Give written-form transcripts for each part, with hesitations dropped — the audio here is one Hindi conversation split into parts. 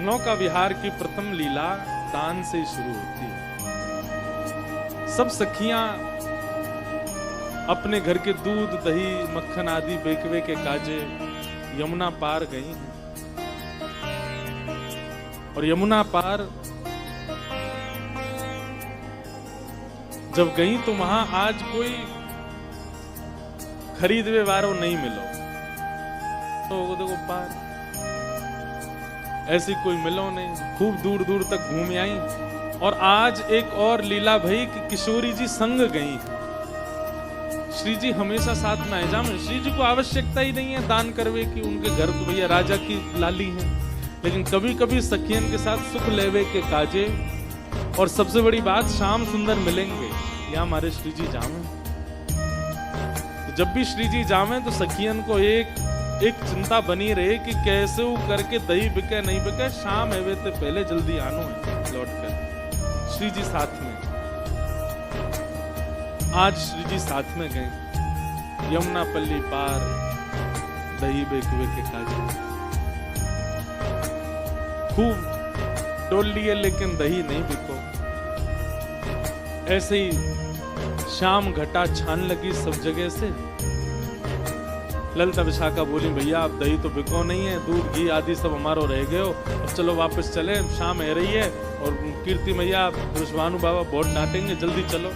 नौका विहार की प्रथम लीला दान से शुरू होती है। सब सखियां अपने घर के दूध दही मक्खन आदि बेकवे के काजे यमुना पार गई हैं। और यमुना पार जब गई तो वहां आज कोई खरीदवे वारो नहीं मिलो, तो देखो पार ऐसी कोई मिलो नहीं। खूब दूर दूर तक घूम आई। और आज एक और लीला भई कि किशोरी जी संग गई। श्री जी हमेशा साथ में आए जामे। श्री जी को आवश्यकता ही नहीं है दान करवे की, उनके घर तो भैया राजा की लाली है, लेकिन कभी कभी सखियन के साथ सुख लेवे के काजे। और सबसे बड़ी बात, श्याम सुंदर मिलेंगे या हमारे श्री जी जामे। तो जब भी श्री जी जामे तो सखियन को एक चिंता बनी रहे कि कैसे वो करके दही बिके नहीं बिके, शाम एवे ते पहले जल्दी आनो है लौट कर। श्री जी साथ में, आज श्री जी साथ में गए। यमुना पल्ली पार दही बेकवे के काजे। खूब डोल लिए लेकिन दही नहीं बिको। ऐसे ही शाम घटा छान लगी सब जगह से। ललिता विशाखा बोली भैया अब दही तो बिको नहीं है, दूध घी आदि सब हमारो रह गए हो, अब चलो वापस चले, शाम है रही है और कीर्ति मैया वृषभानु बाबा बहुत डांटेंगे, जल्दी चलो।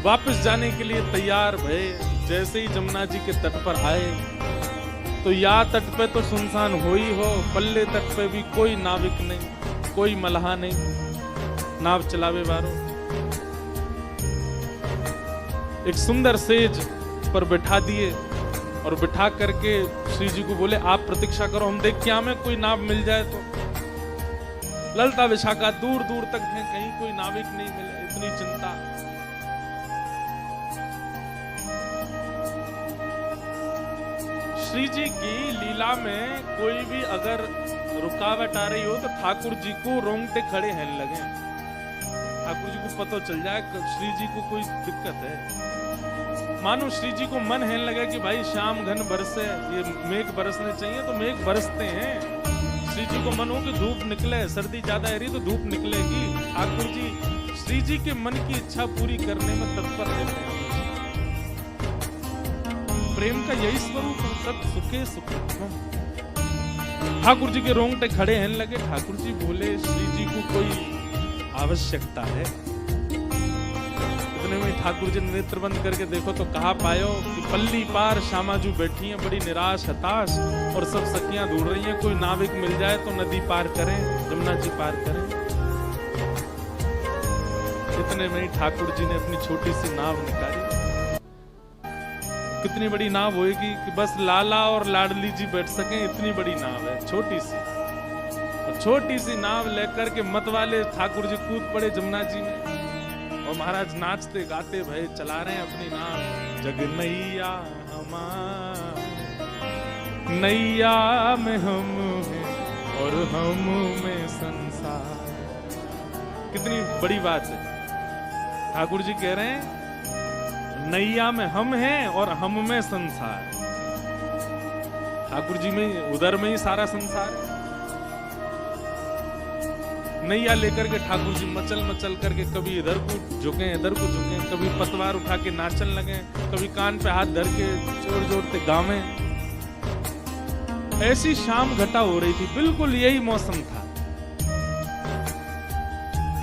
वापस जाने के लिए तैयार भये। जैसे ही जमुना जी के तट पर आए तो या तट पे तो सुनसान हो ही हो, पल्ले तट पे भी कोई नाविक नहीं, कोई मल्हा नहीं, नाव चलावे वारो। एक सुंदर सेज पर बिठा दिए और बिठा करके श्री जी को बोले आप प्रतीक्षा करो, हम देख के हमें कोई नाव मिल जाए तो। ललिता विशाखा दूर दूर तक थे, कहीं कोई नाविक नहीं मिले, इतनी चिंता। श्री जी की लीला में कोई भी अगर रुकावट आ रही हो तो ठाकुर जी को रोंगटे खड़े हैं लगे। ठाकुर जी को पता चल जाए श्री जी को कोई दिक्कत है। मानो श्री जी को मन है लगे कि भाई शाम घन बरसे, ये मेघ बरसने चाहिए तो मेघ बरसते हैं। श्री जी को मन हो कि धूप निकले, सर्दी ज्यादा है रही तो धूप निकलेगी। ठाकुर जी श्री जी के मन की इच्छा पूरी करने में तत्पर रहते हैं। प्रेम का यही स्वरूप है, सब सुखे सुख। ठाकुर जी के रोंगटे खड़े हैं लगे। ठाकुर जी बोले श्री जी को कोई आवश्यकता है। इतने में ठाकुर जी ने नेत्र बंद करके देखो तो कहा पायो कि पल्ली पार श्यामाजू बैठी हैं बड़ी निराश हताश, और सब सखियां ढूंढ रही हैं कोई नाविक मिल जाए तो नदी पार करें, जमुना जी पार करें। इतने में ठाकुर जी ने अपनी छोटी सी नाव निकाली। कितनी बड़ी नाव होएगी कि बस लाला और लाडली जी बैठ सके, इतनी बड़ी नाव है, छोटी सी। और छोटी सी नाव लेकर के मत वाले ठाकुर जी कूद पड़े जमुना जी में, और महाराज नाचते गाते भय चला रहे हैं अपनी नाव। जग नैया हमार, नैया में हम हैं और हम में संसार। कितनी बड़ी बात है। ठाकुर जी कह रहे हैं नैया में हम हैं और हम में संसार। ठाकुर जी में उधर में ही सारा संसार है। नैया लेकर के ठाकुर जी मचल मचल करके कभी इधर को झुके इधर को झुके, कभी पतवार उठा के नाचन लगे, कभी कान पे हाथ धर के जोर जोर से गावे। ऐसी शाम घटा हो रही थी, बिल्कुल यही मौसम था।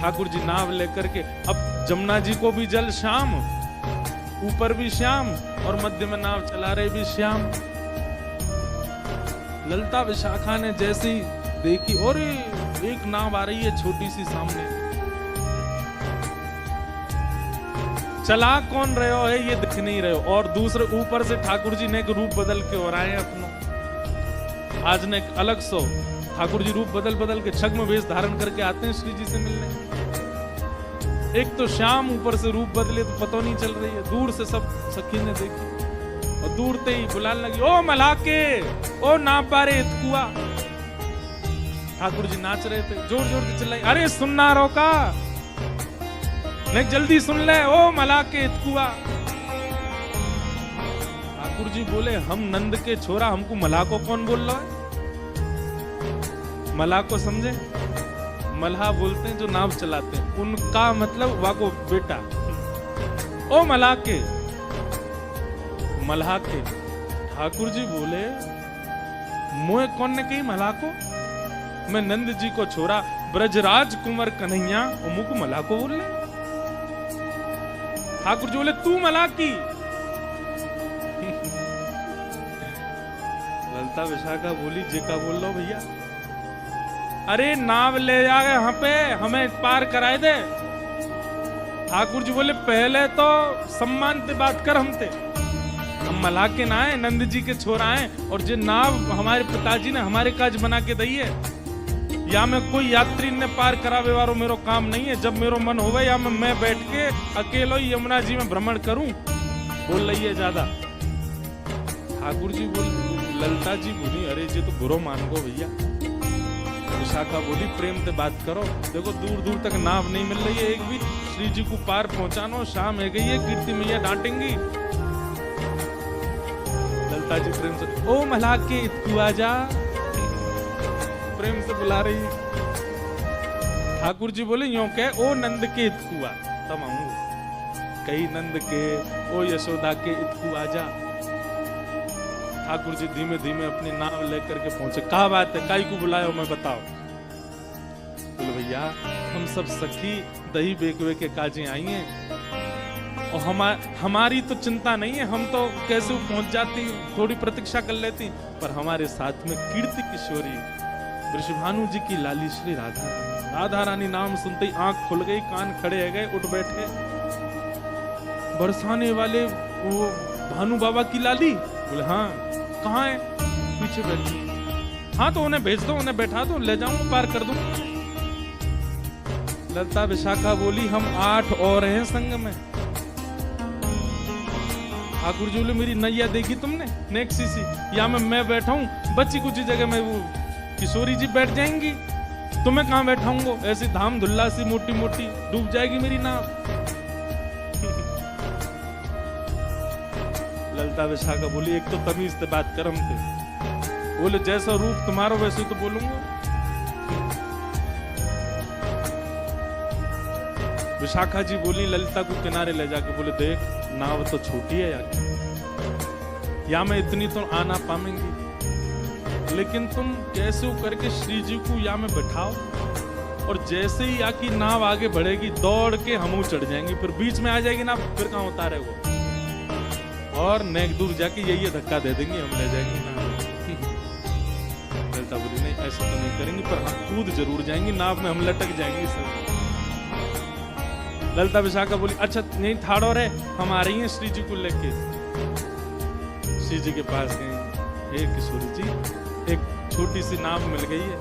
ठाकुर जी नाव लेकर के, अब जमुना जी को भी जल श्याम, ऊपर भी श्याम और मध्य में नाव चला रहे भी श्याम। ललिता विशाखा ने जैसी देखी और एक नाव आ रही है छोटी सी सामने, चला कौन रहे हो है ये दिख नहीं रहे हो, और दूसरे ऊपर से ठाकुर जी ने एक रूप बदल के और आए अपना। आज ने एक अलग सो ठाकुर जी रूप बदल बदल के छग्म वेश धारण करके आते हैं श्री जी से मिलने। एक तो श्याम ऊपर से रूप बदले तो पता नहीं चल रही है। दूर से सब सखी ने देखी और दूर ते ही बुलाने लगी, ओ मलाके, ओ ना पारे इतकुआ। ठाकुर जी नाच रहे थे, जोर जोर से चिल्लाई, अरे सुनना रोका, नहीं जल्दी सुन ले, ओ मलाके इतकुआ। ठाकुर जी बोले हम नंद के छोरा, हमको मलाको कौन बोल रहा है? मल्लाह को समझे? मल्लाह बोलते हैं जो नाव चलाते हैं, उनका मतलब वाको बेटा। ओ मल्लाह के ठाकुर जी बोले मोए कौन ने कही मल्लाह को? मैं नंद जी को छोरा ब्रजराज कुंवर कन्हैया मुख मल्लाह को बोल ले। ठाकुर जी बोले तू मल्लाह की। ललता विशाखा बोली जे का बोल लो भैया? अरे नाव ले जाए यहाँ पे, हमें पार कराए दे। ठाकुर जी बोले पहले तो सम्मान से बात कर, हम मल्लाह के ना है, नंद जी के छोरा हैं, और जे नाव हमारे पिताजी ने हमारे काज बना के दी है, या मैं कोई यात्री ने पार करावे वारो मेरो काम नहीं है। जब मेरो मन होवे या मैं बैठ के अकेलो ही यमुना जी में भ्रमण करूं। बोल रही है ज्यादा। ठाकुर जी बोल, ललता जी बोली अरे जी तो बुरो मान गो भैया। विशाखा बोली प्रेम से बात करो, देखो दूर दूर तक नाव नहीं मिल रही है एक भी, श्री जी को पार पहुंचानो, शाम है गई है, कीर्ति मैया डांटेंगी। ललता जी प्रेम से ओ मल्लाह के इतकू आजा, प्रेम से बुला रही। ठाकुर जी बोले यूं कह ओ नंद के इतकुआ, तब आऊंगा कई नंद के ओ यशोदा के इतकू आजा। ठाकुर जी धीमे धीमे अपनी नाव लेकर के पहुंचे। कहा बात है, काई को बुलायो मैं बताओ? बोले भैया हम सब सखी दही बेकवे के काजे आई हैं, और हमारी तो चिंता नहीं है, हम तो कैसे पहुंच जाती, थोड़ी प्रतीक्षा कर लेती, पर हमारे साथ में कीर्ति किशोरी वृषभानु जी की लाली श्री राधा रानी नाम सुनते ही आंख खुल गई, कान खड़े हो गए, उठ बैठे। बरसाने वाले वो भानु बाबा की लाली? बोले हाँ। कहाँ है? पीछे बैठी। हाँ तो उन्हें भेज दो, उन्हें बैठा दो, ले जाऊं पार कर दूं। ललता विशाखा बोली हम 8 और हैं संग में। ठाकुर जी बोले मेरी नैया देखी तुमने? नेक्स्ट सी या मैं बैठा हूं, बच्ची कुछ जगह में वो किशोरी जी बैठ जाएंगी, तुम्हें कहां बैठाऊंगा? ऐसी धाम धुल्ला सी मोटी मोटी डूब जाएगी मेरी नाव। ललता विशाखा बोली एक तो तमीज से बात कर हमसे। बोले जैसा रूप तुम्हारा वैसे तो बोलूंगा। विशाखा जी बोली ललिता को किनारे ले जाके, बोले देख नाव तो छोटी है यार, या मैं इतनी तो आना पाएंगी, लेकिन तुम कैसे करके श्री जी को या में बैठाओ, और जैसे ही आकी नाव आगे बढ़ेगी दौड़ के हम चढ़ जाएंगे, फिर बीच में आ जाएगी ना, फिर कहां उतारे वो, और नेक दूर जाके यही धक्का दे देंगे, हम ले जाएंगे ना। ललिता बोली नहीं ऐसा तो नहीं करेंगे, पर हम कूद जरूर जाएंगे, नाव में हम लटक जाएंगे सब। ललिता विशाखा बोली अच्छा नहीं ठाड़ो रे, हम आ रही हैं श्री जी को लेके। श्री जी के पास गए। हे किशोरी जी एक छोटी सी नाव मिल गई है,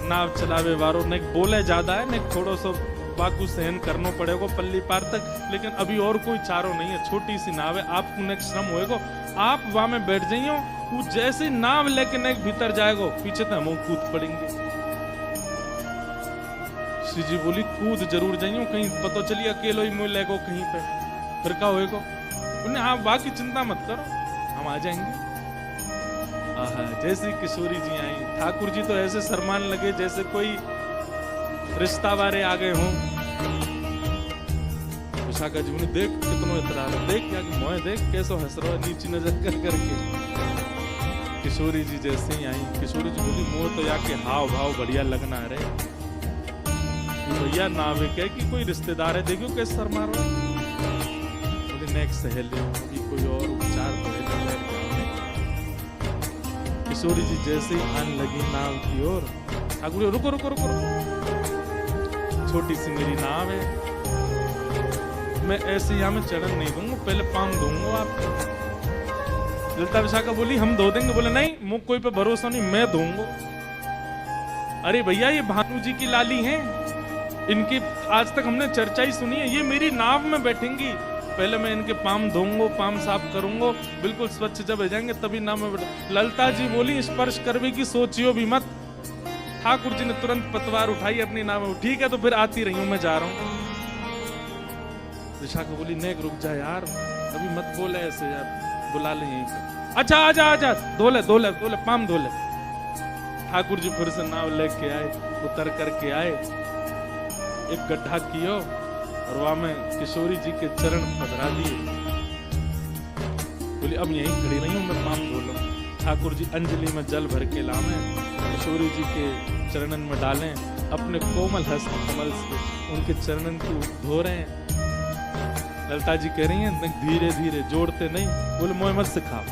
नाव चलावे वारो ने बोले ज्यादा है, ने थोड़ो सो बाकू सहन करना पड़ेगा पल्ली पार तक, लेकिन अभी और कोई चारो नहीं है, छोटी सी नाव है, आपको नेक श्रम होएगा, आप वहां में बैठ जाइयो, वो जैसे नाव लेके नेक भीतर जाएगा पीछे तो हम कूद पड़ेंगे। श्री जी बोली कूद जरूर जाइयो, कहीं पता चलिए अकेलो ही मुँह लेगो कहीं पे, फिर क्या होएगा? उन्हें आप बाकी चिंता मत करो, हम आ जाएंगे। जैसे किशोरी जी आई, ठाकुर जी तो ऐसे शर्मान लगे जैसे कोई रिश्ता वाले आ गए हों। विशाखा जी ने देख कितनो इतरा, देख क्या कि मोए देख कैसो हंस रहा है नीची नजर कर करके। किशोरी जी जैसे ही आई, किशोरी जी बोली मोह तो याके हाव भाव बढ़िया लगना है रे भैया, नावे क्या कि कोई रिश्तेदार है, देखो कैसे शर्मा रहा है। बोले नेक्स्ट सहेलियों कोई और उपचार तो है। किशोरी जी जैसे ही आने लगी नाव की ओर, ठाकुर रुको रुको रुको रुको, छोटी सी मेरी नाव है, मैं ऐसे यहाँ में चढ़न नहीं दूंगा, पहले पाम दूंगा आपको। ललिता विशाखा बोली हम धो देंगे। बोले नहीं मुझ कोई पे भरोसा नहीं, मैं दूंगा। अरे भैया ये भानु जी की लाली हैं, इनकी आज तक हमने चर्चा ही सुनी है, ये मेरी नाव में बैठेंगी, पहले मैं इनके पाम धोऊंगा, पाम साफ करूंगा, बिल्कुल स्वच्छ जब हो जाएंगे तभी नाव में बैठ। ललिता जी बोली स्पर्श करने की सोचियो भी मत। ठाकुर जी ने तुरंत पतवार उठाई अपनी नाव में, ठीक है तो फिर आती रही हूं, मैं जा रहा हूं। विशाखा बोली नेक रुक जा यार, अभी मत बोले ऐसे यार, बुला ले यहीं पे। अच्छा आजा आजा, धो ले धो ले धो ले, पाम धो ले। ठाकुर जी फिर से नाव लेके आए, उतर करके आए, एक गड्ढा कियो और वहां में किशोरी जी के चरण पधरा दिए। बोली अब यहीं खड़ी नहीं हूं, मैं पाप धो लूं। ठाकुर जी अंजलि में जल भर के लावे, किशोरी जी के चरणन में डालें, अपने कोमल हस्त कमल से उनके चरणन को धो रहे हैं। ललिता जी कह रही हैं धीरे धीरे, जोड़ते नहीं। बोले मोह मत सिखाओ।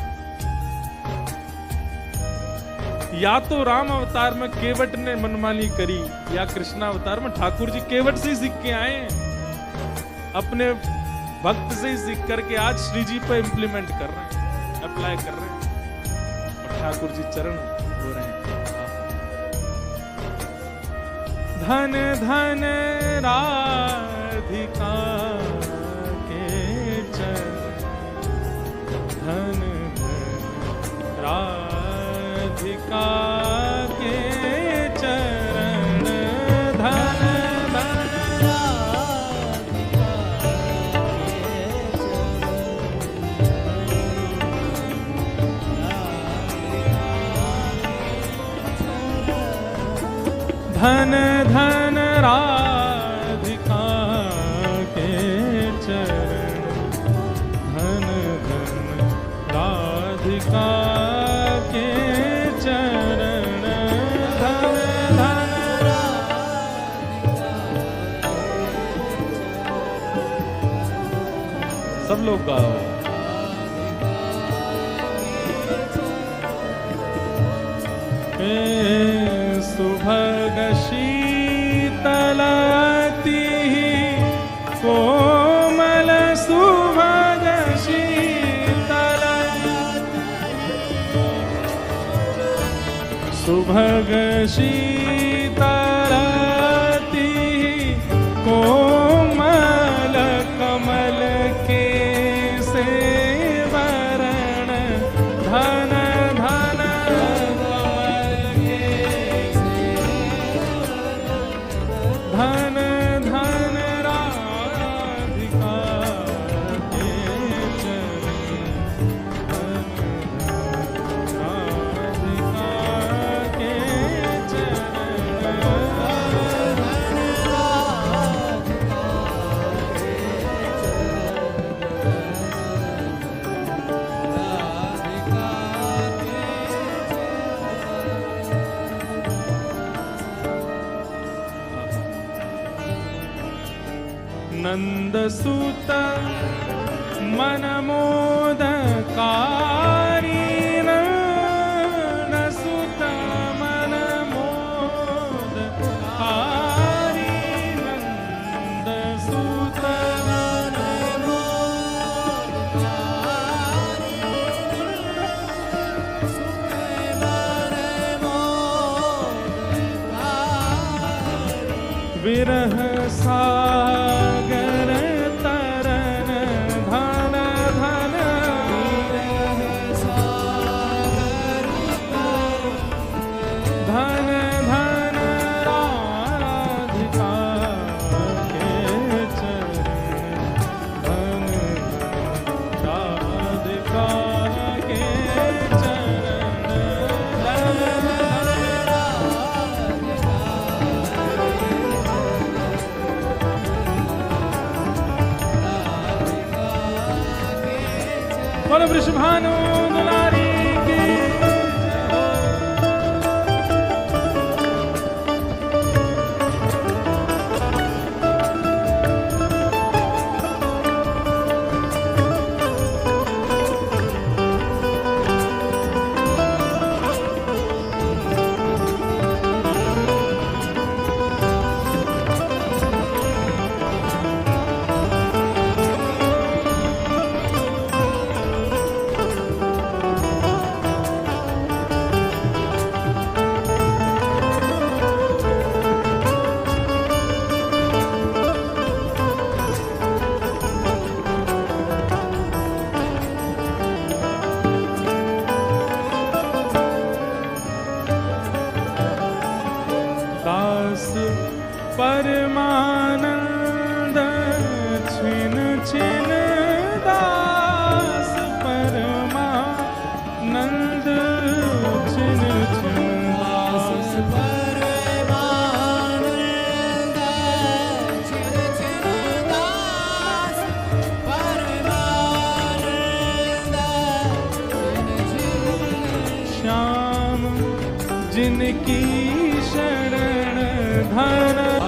या तो राम अवतार में केवट ने मनमानी करी, या कृष्ण अवतार में ठाकुर जी केवट से ही सीख के आए हैं, अपने भक्त से ही सीख करके आज श्री जी पे इंप्लीमेंट कर रहे हैं, अप्लाई कर रहे हैं, और ठाकुर जी चरण हो रहे हैं। धन धन राधिका के चरण, धन धन राधिका के चरण, धन धन राधिका के चरण, धन धन राधिका के चरण, धन धन राधिका के चरण, धन धन राधिका। सब लोग गाओ। सुभग शीतलती कोमल, सुभग शीतल, सुभग शीतलती कोमल, कमल के सेवरण, धन धन धन धन राधिका के चरण, राधिका के चरण, नंद सुत मन मोदकारी, नंद सुत मन मोदकारी, नंद सुत मन मोदकारी, विरह सागर तरन, धन धन विरह सागर तरन, धन धन राधिका के चरण, धन धन राधिका के चरण, धन धन राधिका। बोलो वृषभानु दुलारी की दास परमानंद, छिन छिन दास परमानंद, छिन छिन दास जिनकी शरण धन